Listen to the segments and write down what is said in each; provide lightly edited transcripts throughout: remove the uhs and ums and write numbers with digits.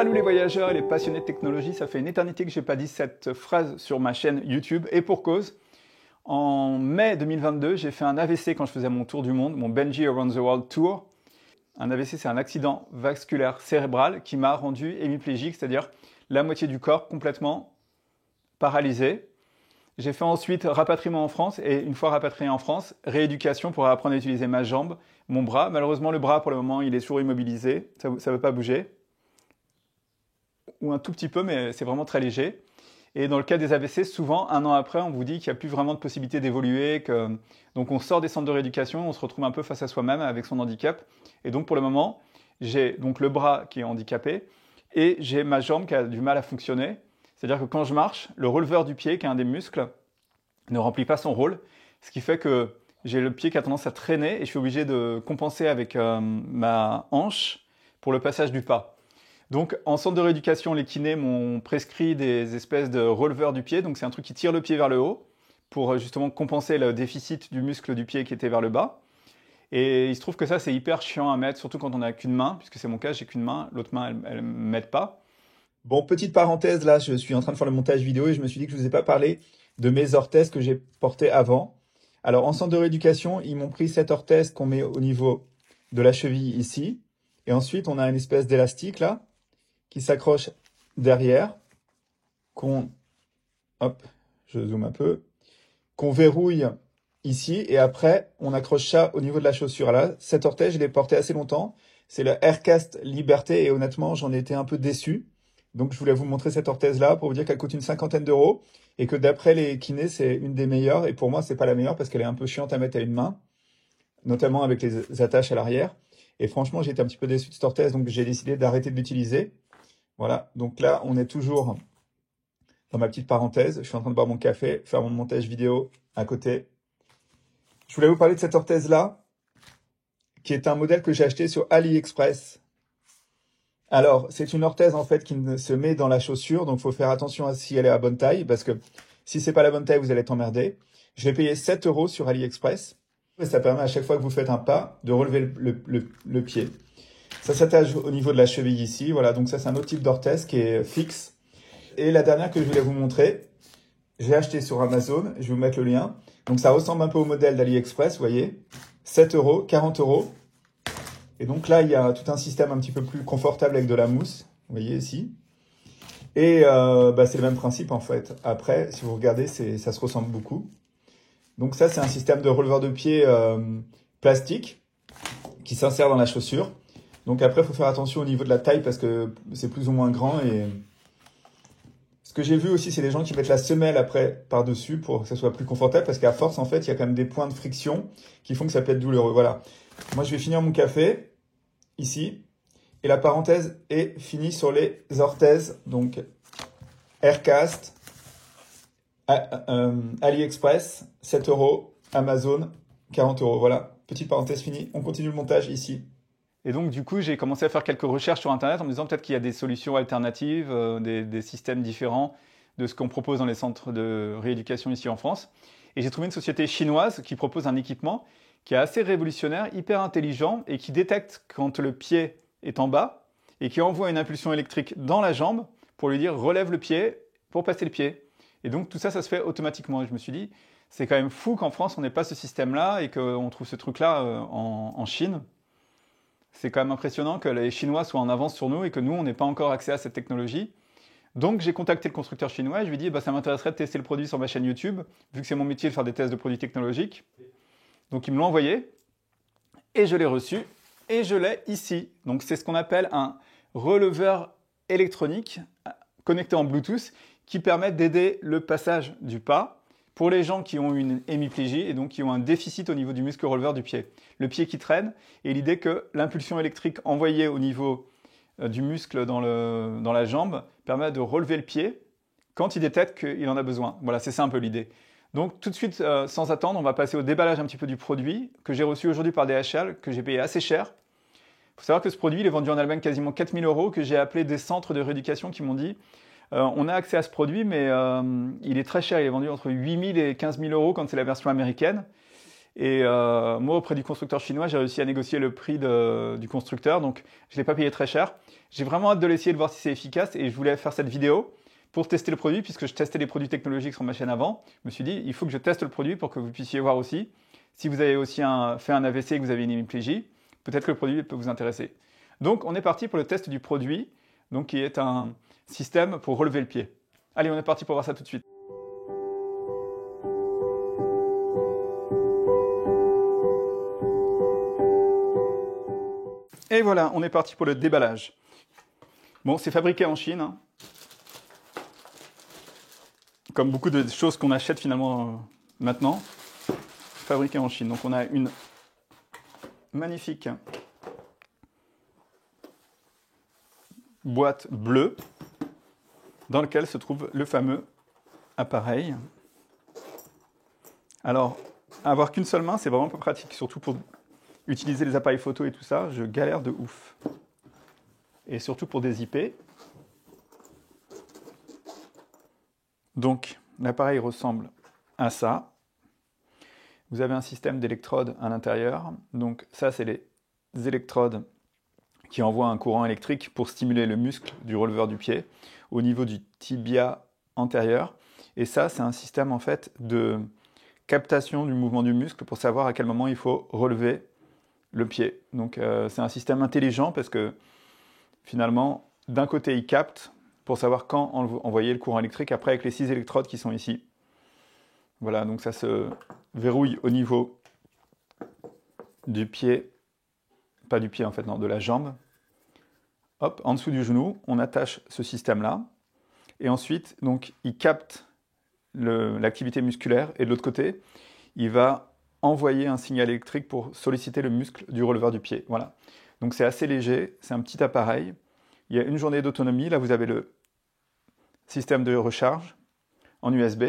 Salut les voyageurs et les passionnés de technologie, ça fait une éternité que je n'ai pas dit cette phrase sur ma chaîne YouTube, et pour cause. En mai 2022, j'ai fait un AVC quand je faisais mon tour du monde, mon Benji Around the World Tour. Un AVC, c'est un accident vasculaire cérébral qui m'a rendu hémiplégique, c'est-à-dire la moitié du corps complètement paralysé. J'ai fait ensuite rapatriement en France, et une fois rapatrié en France, rééducation pour apprendre à utiliser ma jambe, mon bras. Malheureusement, le bras, pour le moment, il est toujours immobilisé, ça ne veut pas bouger. Ou un tout petit peu, mais c'est vraiment très léger. Et dans le cas des AVC, souvent, un an après, on vous dit qu'il n'y a plus vraiment de possibilité d'évoluer. Donc on sort des centres de rééducation, on se retrouve un peu face à soi-même avec son handicap. Et donc pour le moment, j'ai donc le bras qui est handicapé et j'ai ma jambe qui a du mal à fonctionner. C'est-à-dire que quand je marche, le releveur du pied, qui est un des muscles, ne remplit pas son rôle. Ce qui fait que j'ai le pied qui a tendance à traîner et je suis obligé de compenser avec ma hanche pour le passage du pas. Donc, en centre de rééducation, les kinés m'ont prescrit des espèces de releveurs du pied. Donc, c'est un truc qui tire le pied vers le haut pour justement compenser le déficit du muscle du pied qui était vers le bas. Et il se trouve que ça, c'est hyper chiant à mettre, surtout quand on n'a qu'une main, puisque c'est mon cas, j'ai qu'une main, l'autre main, elle ne m'aide pas. Bon, petite parenthèse, là, je suis en train de faire le montage vidéo et je me suis dit que je ne vous ai pas parlé de mes orthèses que j'ai portées avant. Alors, en centre de rééducation, ils m'ont pris cette orthèse qu'on met au niveau de la cheville ici. Et ensuite, on a une espèce d'élastique, là, qui s'accroche derrière, je zoome un peu, qu'on verrouille ici, et après, on accroche ça au niveau de la chaussure. Là, cette orthèse, je l'ai portée assez longtemps. C'est le Aircast Liberté, et honnêtement, j'en étais un peu déçu. Donc, je voulais vous montrer cette orthèse-là pour vous dire qu'elle coûte une 50aine d'euros, et que d'après les kinés, c'est une des meilleures, et pour moi, c'est pas la meilleure parce qu'elle est un peu chiante à mettre à une main, notamment avec les attaches à l'arrière. Et franchement, j'ai été un petit peu déçu de cette orthèse, donc j'ai décidé d'arrêter de l'utiliser. Voilà, donc là, on est toujours dans ma petite parenthèse. Je suis en train de boire mon café, faire mon montage vidéo à côté. Je voulais vous parler de cette orthèse-là, qui est un modèle que j'ai acheté sur AliExpress. Alors, c'est une orthèse, en fait, qui se met dans la chaussure, donc il faut faire attention à si elle est à bonne taille, parce que si c'est pas la bonne taille, vous allez être emmerdé. Je l'ai payé 7 € sur AliExpress, et ça permet à chaque fois que vous faites un pas, de relever le pied. Ça s'attache au niveau de la cheville ici. Voilà, donc ça, c'est un autre type d'orthèse qui est fixe. Et la dernière que je voulais vous montrer, j'ai acheté sur Amazon. Je vais vous mettre le lien. Donc, ça ressemble un peu au modèle d'AliExpress, vous voyez. 7 €, 40 €. Et donc là, il y a tout un système un petit peu plus confortable avec de la mousse. Vous voyez ici. Et c'est le même principe, en fait. Après, si vous regardez, ça se ressemble beaucoup. Donc ça, c'est un système de releveur de pied plastique qui s'insère dans la chaussure. Donc après, il faut faire attention au niveau de la taille parce que c'est plus ou moins grand. Et ce que j'ai vu aussi, c'est les gens qui mettent la semelle après par-dessus pour que ça soit plus confortable parce qu'à force, en fait, il y a quand même des points de friction qui font que ça peut être douloureux. Voilà. Moi, je vais finir mon café ici. Et la parenthèse est finie sur les orthèses. Donc, Aircast, AliExpress, 7 €, Amazon, 40 €. Voilà, petite parenthèse finie. On continue le montage ici. Et donc, du coup, j'ai commencé à faire quelques recherches sur Internet en me disant peut-être qu'il y a des solutions alternatives, des systèmes différents de ce qu'on propose dans les centres de rééducation ici en France. Et j'ai trouvé une société chinoise qui propose un équipement qui est assez révolutionnaire, hyper intelligent et qui détecte quand le pied est en bas et qui envoie une impulsion électrique dans la jambe pour lui dire relève le pied pour passer le pied. Et donc, tout ça, ça se fait automatiquement. Et je me suis dit, c'est quand même fou qu'en France, on n'ait pas ce système-là et qu'on trouve ce truc-là en Chine. C'est quand même impressionnant que les Chinois soient en avance sur nous et que nous, on n'ait pas encore accès à cette technologie. Donc, j'ai contacté le constructeur chinois et je lui ai dit, ça m'intéresserait de tester le produit sur ma chaîne YouTube, vu que c'est mon métier de faire des tests de produits technologiques. Donc, ils me l'ont envoyé et je l'ai reçu et je l'ai ici. Donc, c'est ce qu'on appelle un releveur électronique connecté en Bluetooth qui permet d'aider le passage du pas pour les gens qui ont une hémiplégie et donc qui ont un déficit au niveau du muscle releveur du pied. Le pied qui traîne et l'idée que l'impulsion électrique envoyée au niveau du muscle dans la jambe permet de relever le pied quand il détecte qu'il en a besoin. Voilà, c'est ça un peu l'idée. Donc tout de suite, sans attendre, on va passer au déballage un petit peu du produit que j'ai reçu aujourd'hui par DHL, que j'ai payé assez cher. Il faut savoir que ce produit, il est vendu en Allemagne quasiment 4 000 €, que j'ai appelé des centres de rééducation qui m'ont dit on a accès à ce produit, mais il est très cher. Il est vendu entre 8 000 et 15 000 € quand c'est la version américaine. Et moi, auprès du constructeur chinois, j'ai réussi à négocier le prix du constructeur, donc je ne l'ai pas payé très cher. J'ai vraiment hâte de l'essayer, de voir si c'est efficace, et je voulais faire cette vidéo pour tester le produit, puisque je testais les produits technologiques sur ma chaîne avant. Je me suis dit, il faut que je teste le produit pour que vous puissiez voir aussi. Si vous avez aussi fait un AVC et que vous avez une hémiplégie, peut-être que le produit peut vous intéresser. Donc, on est parti pour le test du produit, donc qui est un système pour relever le pied. Allez, on est parti pour voir ça tout de suite. Et voilà, on est parti pour le déballage. Bon, c'est fabriqué en Chine, hein. Comme beaucoup de choses qu'on achète finalement maintenant, fabriqué en Chine. Donc on a une magnifique boîte bleue dans laquelle se trouve le fameux appareil. Alors, avoir qu'une seule main, c'est vraiment pas pratique, surtout pour utiliser les appareils photo et tout ça, je galère de ouf. Et surtout pour des IP. Donc, l'appareil ressemble à ça. Vous avez un système d'électrodes à l'intérieur. Donc ça, c'est les électrodes qui envoient un courant électrique pour stimuler le muscle du releveur du pied au niveau du tibia antérieur. Et ça, c'est un système en fait de captation du mouvement du muscle pour savoir à quel moment il faut relever le pied. Donc c'est un système intelligent parce que finalement, d'un côté, il capte pour savoir quand envoyer le courant électrique, après avec les 6 électrodes qui sont ici. Voilà, donc ça se verrouille au niveau du pied, pas du pied en fait, non, de la jambe. Hop, en dessous du genou, on attache ce système-là. Et ensuite, donc, il capte l'activité musculaire. Et de l'autre côté, il va envoyer un signal électrique pour solliciter le muscle du releveur du pied. Voilà. Donc c'est assez léger, c'est un petit appareil. Il y a une journée d'autonomie. Là, vous avez le système de recharge en USB.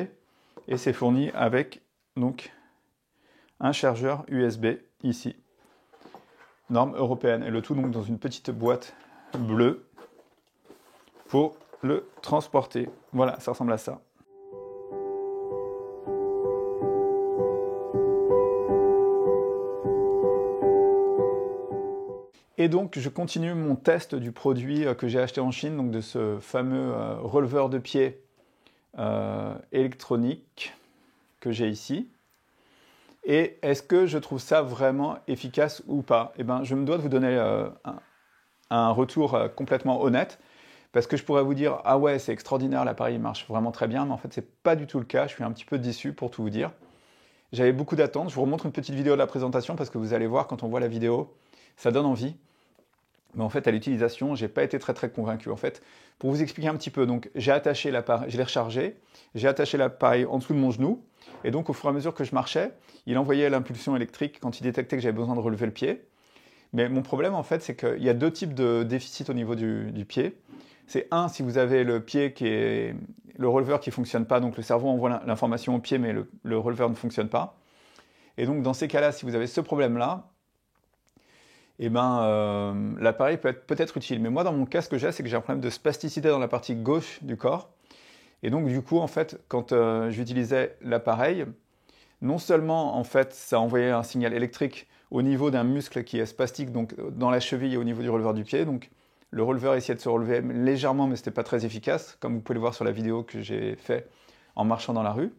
Et c'est fourni avec donc un chargeur USB ici, norme européenne, et le tout donc dans une petite boîte bleue pour le transporter. Voilà, ça ressemble à ça. Et donc je continue mon test du produit que j'ai acheté en Chine, donc de ce fameux releveur de pied électronique que j'ai ici. Et est-ce que je trouve ça vraiment efficace ou pas? Eh bien, je me dois de vous donner un retour complètement honnête, parce que je pourrais vous dire « Ah ouais, c'est extraordinaire, l'appareil marche vraiment très bien », mais en fait, c'est pas du tout le cas. Je suis un petit peu déçu pour tout vous dire. J'avais beaucoup d'attentes. Je vous remontre une petite vidéo de la présentation, parce que vous allez voir, quand on voit la vidéo, ça donne envie. Mais en fait, à l'utilisation, j'ai pas été très convaincu. En fait, pour vous expliquer un petit peu, donc j'ai attaché l'appareil, je l'ai rechargé, j'ai attaché l'appareil en dessous de mon genou, et donc au fur et à mesure que je marchais, il envoyait l'impulsion électrique quand il détectait que j'avais besoin de relever le pied. Mais mon problème, en fait, c'est qu'il y a deux types de déficits au niveau du pied. C'est un, si vous avez le pied qui est le releveur qui fonctionne pas, donc le cerveau envoie l'information au pied, mais le releveur ne fonctionne pas. Et donc dans ces cas-là, si vous avez ce problème-là, eh ben, l'appareil peut être utile. Mais moi, dans mon cas, ce que j'ai, c'est que j'ai un problème de spasticité dans la partie gauche du corps. Et donc, du coup, en fait, quand j'utilisais l'appareil, non seulement, en fait, ça envoyait un signal électrique au niveau d'un muscle qui est spastique, donc dans la cheville et au niveau du releveur du pied. Donc, le releveur essayait de se relever légèrement, mais ce n'était pas très efficace, comme vous pouvez le voir sur la vidéo que j'ai fait en marchant dans la rue.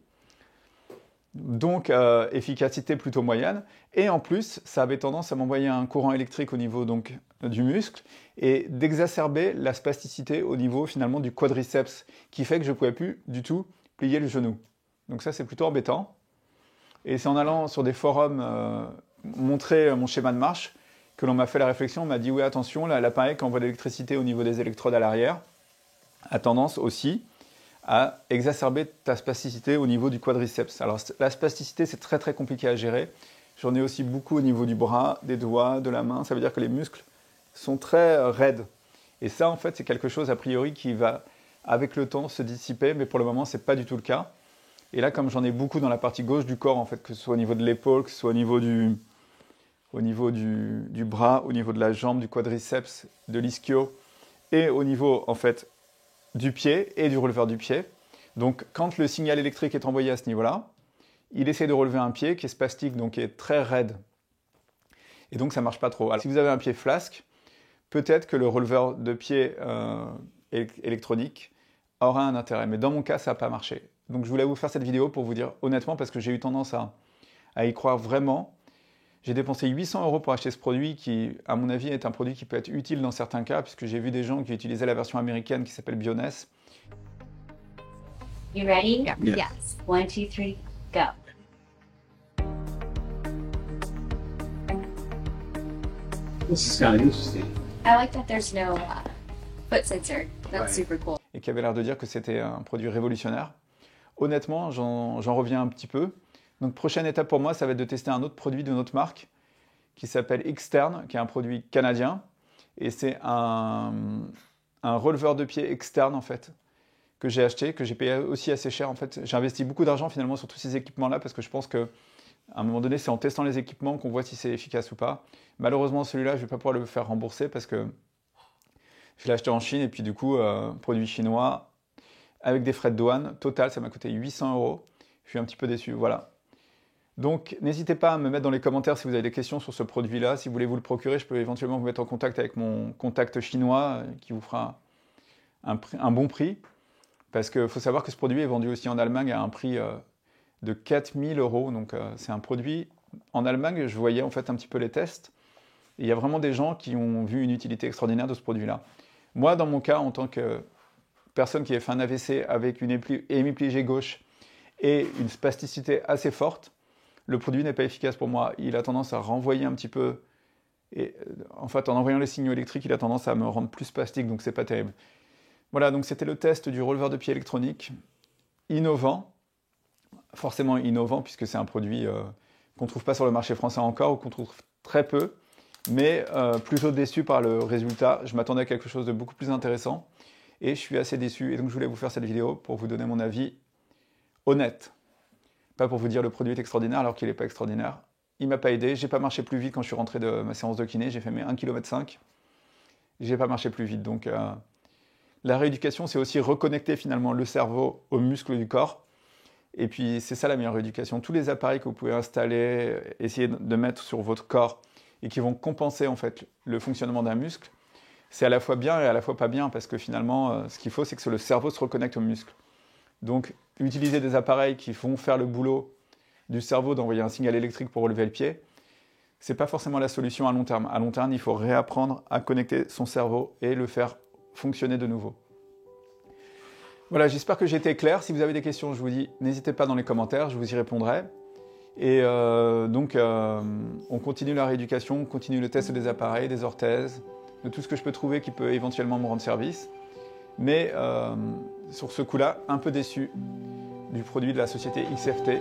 Donc, efficacité plutôt moyenne. Et en plus, ça avait tendance à m'envoyer un courant électrique au niveau donc, du muscle et d'exacerber la spasticité au niveau finalement du quadriceps, qui fait que je ne pouvais plus du tout plier le genou. Donc ça, c'est plutôt embêtant. Et c'est en allant sur des forums montrer mon schéma de marche que l'on m'a fait la réflexion, on m'a dit « Oui, attention, l'appareil qui envoie de l'électricité au niveau des électrodes à l'arrière a tendance aussi à exacerber ta spasticité au niveau du quadriceps. » Alors la spasticité, c'est très compliqué à gérer. J'en ai aussi beaucoup au niveau du bras, des doigts, de la main. Ça veut dire que les muscles sont très raides. Et ça, en fait, c'est quelque chose, a priori, qui va, avec le temps, se dissiper. Mais pour le moment, ce n'est pas du tout le cas. Et là, comme j'en ai beaucoup dans la partie gauche du corps, en fait, que ce soit au niveau de l'épaule, que ce soit au niveau du bras, au niveau de la jambe, du quadriceps, de l'ischio, et au niveau, en fait, du pied et du releveur du pied. Donc, quand le signal électrique est envoyé à ce niveau-là, il essaie de relever un pied qui est spastique, donc qui est très raide. Et donc ça marche pas trop. Alors, si vous avez un pied flasque, peut-être que le releveur de pied électronique aura un intérêt. Mais dans mon cas, ça n'a pas marché. Donc je voulais vous faire cette vidéo pour vous dire honnêtement, parce que j'ai eu tendance à y croire vraiment. J'ai dépensé 800 € pour acheter ce produit qui, à mon avis, est un produit qui peut être utile dans certains cas, puisque j'ai vu des gens qui utilisaient la version américaine qui s'appelle Bioness. You ready? Yeah. Yes. 1, 2, 3, go. This is kind of interesting. I like that there's no foot sensor. That's Right. super cool. Et qui avait l'air de dire que c'était un produit révolutionnaire. Honnêtement, j'en reviens un petit peu. Donc prochaine étape pour moi, ça va être de tester un autre produit d'une autre marque qui s'appelle Xtern, qui est un produit canadien. Et c'est un releveur de pied externe en fait, que j'ai acheté, que j'ai payé aussi assez cher en fait. J'ai investi beaucoup d'argent finalement sur tous ces équipements-là parce que je pense que à un moment donné, c'est en testant les équipements qu'on voit si c'est efficace ou pas. Malheureusement, celui-là, je ne vais pas pouvoir le faire rembourser parce que je l'ai acheté en Chine et puis du coup, produit chinois avec des frais de douane. Total, ça m'a coûté 800 €. Je suis un petit peu déçu, voilà. Donc, n'hésitez pas à me mettre dans les commentaires si vous avez des questions sur ce produit-là. Si vous voulez vous le procurer, je peux éventuellement vous mettre en contact avec mon contact chinois qui vous fera un bon prix. Parce qu'il faut savoir que ce produit est vendu aussi en Allemagne à un prix de 4000 €. Donc, c'est un produit... En Allemagne, je voyais en fait un petit peu les tests. Et il y a vraiment des gens qui ont vu une utilité extraordinaire de ce produit-là. Moi, dans mon cas, en tant que personne qui a fait un AVC avec une hémiplégie gauche et une spasticité assez forte, le produit n'est pas efficace pour moi. Il a tendance à renvoyer un petit peu. Et en fait, en envoyant les signaux électriques, il a tendance à me rendre plus spastique, donc c'est pas terrible. Voilà, donc c'était le test du releveur de pied électronique. Innovant. Forcément innovant, puisque c'est un produit qu'on ne trouve pas sur le marché français encore, ou qu'on trouve très peu. Mais plutôt déçu par le résultat. Je m'attendais à quelque chose de beaucoup plus intéressant. Et je suis assez déçu. Et donc je voulais vous faire cette vidéo pour vous donner mon avis honnête. Pas pour vous dire le produit est extraordinaire alors qu'il n'est pas extraordinaire. Il m'a pas aidé. J'ai pas marché plus vite quand je suis rentré de ma séance de kiné. J'ai fait mes 1,5 km. J'ai pas marché plus vite. Donc la rééducation, c'est aussi reconnecter finalement le cerveau aux muscles du corps. Et puis c'est ça la meilleure rééducation. Tous les appareils que vous pouvez installer, essayer de mettre sur votre corps et qui vont compenser en fait le fonctionnement d'un muscle, c'est à la fois bien et à la fois pas bien parce que finalement, ce qu'il faut, c'est que le cerveau se reconnecte aux muscles. Donc, utiliser des appareils qui vont faire le boulot du cerveau d'envoyer un signal électrique pour relever le pied, c'est pas forcément la solution à long terme. À long terme, il faut réapprendre à connecter son cerveau et le faire fonctionner de nouveau. Voilà, j'espère que j'ai été clair. Si vous avez des questions, je vous dis, n'hésitez pas dans les commentaires, je vous y répondrai. Et donc, on continue la rééducation, on continue le test des appareils, des orthèses, de tout ce que je peux trouver qui peut éventuellement me rendre service. Mais sur ce coup-là, un peu déçu du produit de la société XFT.